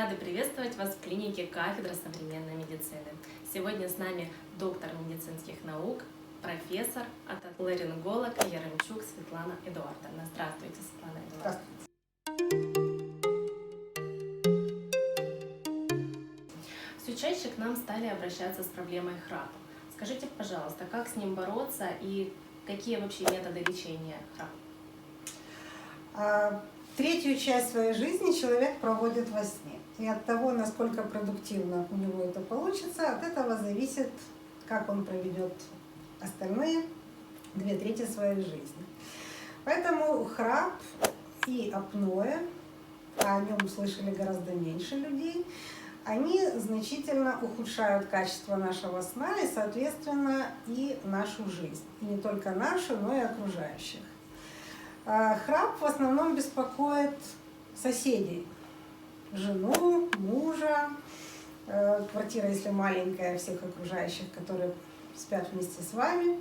Рады приветствовать вас в клинике кафедры современной медицины. Сегодня с нами доктор медицинских наук, профессор, отоларинголог Яремчук Светлана Эдуардовна. Здравствуйте, Светлана Эдуардовна. Все чаще к нам стали обращаться с проблемой храпа. Скажите, пожалуйста, как с ним бороться и какие вообще методы лечения храпа? Третью часть своей жизни человек проводит во сне. И от того, насколько продуктивно у него это получится, от этого зависит, как он проведет остальные 2/3 своей жизни. Поэтому храп и апноэ, о нем слышали гораздо меньше людей, они значительно ухудшают качество нашего сна и, соответственно, и нашу жизнь. И не только нашу, но и окружающих. Храп в основном беспокоит соседей, жену, мужа, квартира, если маленькая, всех окружающих, которые спят вместе с вами.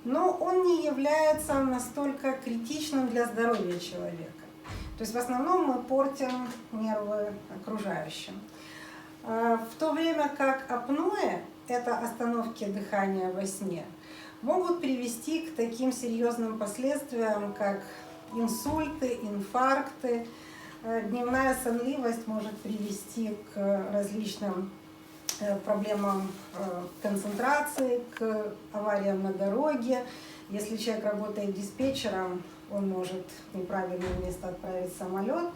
Но он не является настолько критичным для здоровья человека. То есть в основном мы портим нервы окружающим. В то время как апноэ, это остановки дыхания во сне, могут привести к таким серьезным последствиям, как инсульты, инфаркты. Дневная сонливость может привести к различным проблемам концентрации, к авариям на дороге. Если человек работает диспетчером, он может в неправильное место отправить самолет.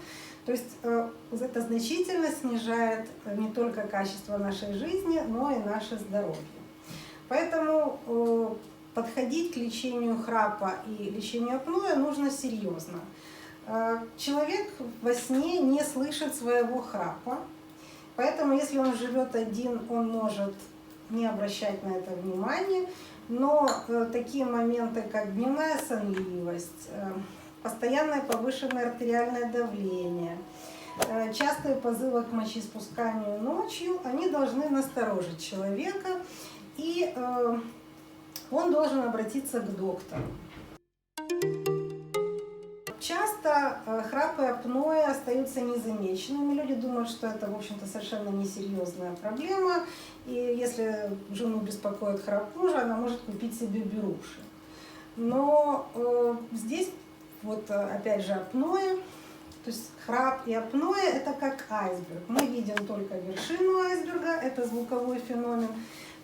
То есть это значительно снижает не только качество нашей жизни, но и наше здоровье. Поэтому подходить к лечению храпа и лечению апноэ нужно серьезно. Человек во сне не слышит своего храпа, поэтому если он живет один, он может не обращать на это внимания, но такие моменты, как дневная сонливость, постоянное повышенное артериальное давление, частые позывы к мочеиспусканию ночью, они должны насторожить человека, и он должен обратиться к доктору. Часто храп и апноэ остаются незамеченными. Люди думают, что это, в общем-то, совершенно несерьезная проблема. И если жену беспокоит храп мужа, она может купить себе беруши. Но здесь, вот опять же, апноэ, то есть храп и апноэ – это как айсберг. Мы видим только вершину айсберга, это звуковой феномен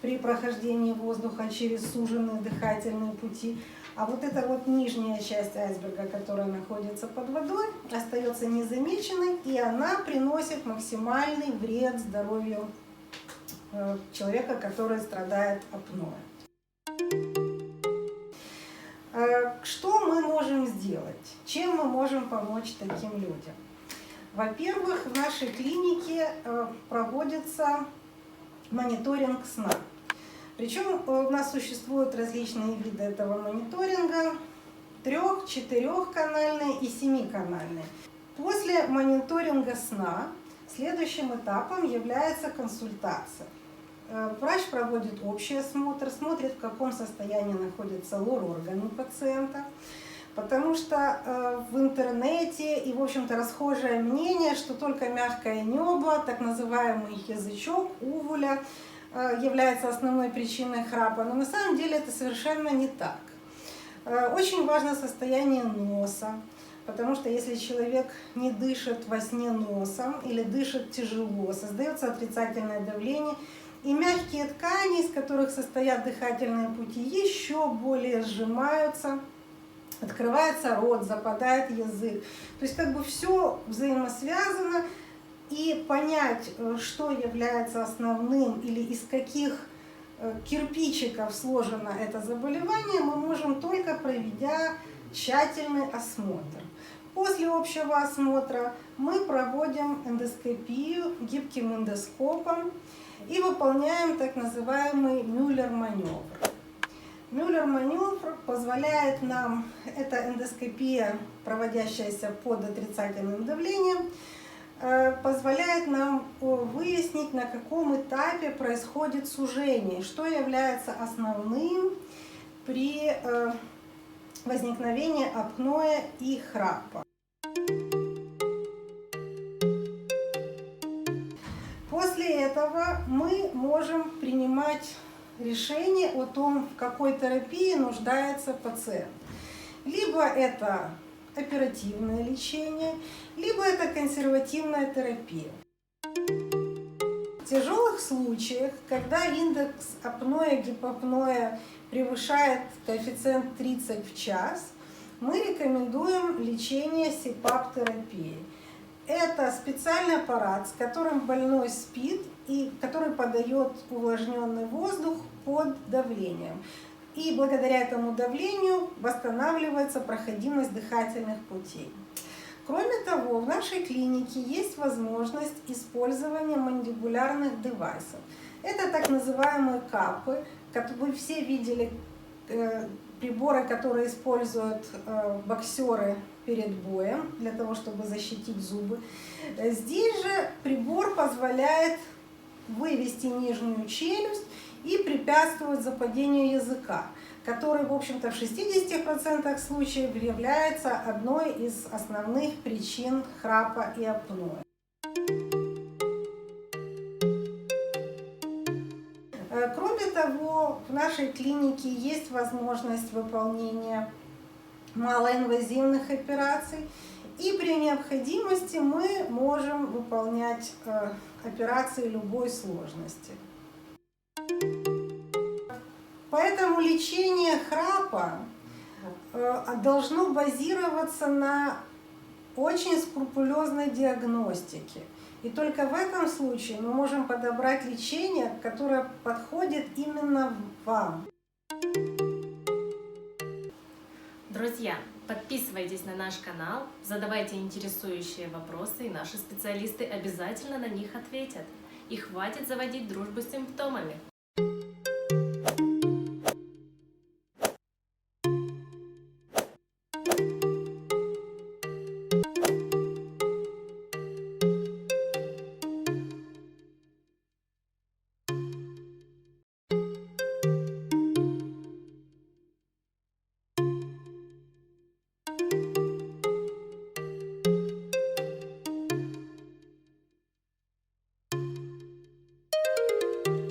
при прохождении воздуха через суженные дыхательные пути. А вот эта вот нижняя часть айсберга, которая находится под водой, остается незамеченной, и она приносит максимальный вред здоровью человека, который страдает апноэ. Что мы можем сделать? Чем мы можем помочь таким людям? Во-первых, в нашей клинике проводится мониторинг сна. Причем у нас существуют различные виды этого мониторинга: 3-, 4-канальные и 7-канальные. После мониторинга сна следующим этапом является консультация. Врач проводит общий осмотр, смотрит, в каком состоянии находятся лор-органы пациента, потому что в интернете и, в общем-то, расхожее мнение, что только мягкое небо, так называемый язычок увуля, является основной причиной храпа, но на самом деле это совершенно не так. Очень важно состояние носа, потому что если человек не дышит во сне носом или дышит тяжело, создается отрицательное давление, и мягкие ткани, из которых состоят дыхательные пути, еще более сжимаются, открывается рот, западает язык. То есть как бы все взаимосвязано. И понять, что является основным или из каких кирпичиков сложено это заболевание, мы можем только проведя тщательный осмотр. После общего осмотра мы проводим эндоскопию гибким эндоскопом и выполняем так называемый Мюллер-маневр. Мюллер-маневр позволяет нам, это эндоскопия, проводящаяся под отрицательным давлением, позволяет нам выяснить, на каком этапе происходит сужение, что является основным при возникновении апноэ и храпа. можем принимать решение о том, в какой терапии нуждается пациент. Либо это оперативное лечение, либо это консервативная терапия. В тяжелых случаях, когда индекс апноэ-гипопноэ превышает коэффициент 30 в час, мы рекомендуем лечение СИПАП-терапией. Это специальный аппарат, с которым больной спит и который подает увлажненный воздух под давлением. И благодаря этому давлению восстанавливается проходимость дыхательных путей. Кроме того, в нашей клинике есть возможность использования мандибулярных девайсов. Это так называемые капы. Вы все видели приборы, которые используют боксеры перед боем, для того, чтобы защитить зубы. Здесь же прибор позволяет вывести нижнюю челюсть и препятствует западению языка, который, в общем-то, в 60% случаев является одной из основных причин храпа и апноэ. Кроме того, в нашей клинике есть возможность выполнения малоинвазивных операций, и при необходимости мы можем выполнять операции любой сложности. Поэтому лечение храпа должно базироваться на очень скрупулезной диагностике. И только в этом случае мы можем подобрать лечение, которое подходит именно вам. Друзья, подписывайтесь на наш канал, задавайте интересующие вопросы, и наши специалисты обязательно на них ответят. И хватит заводить дружбу с симптомами.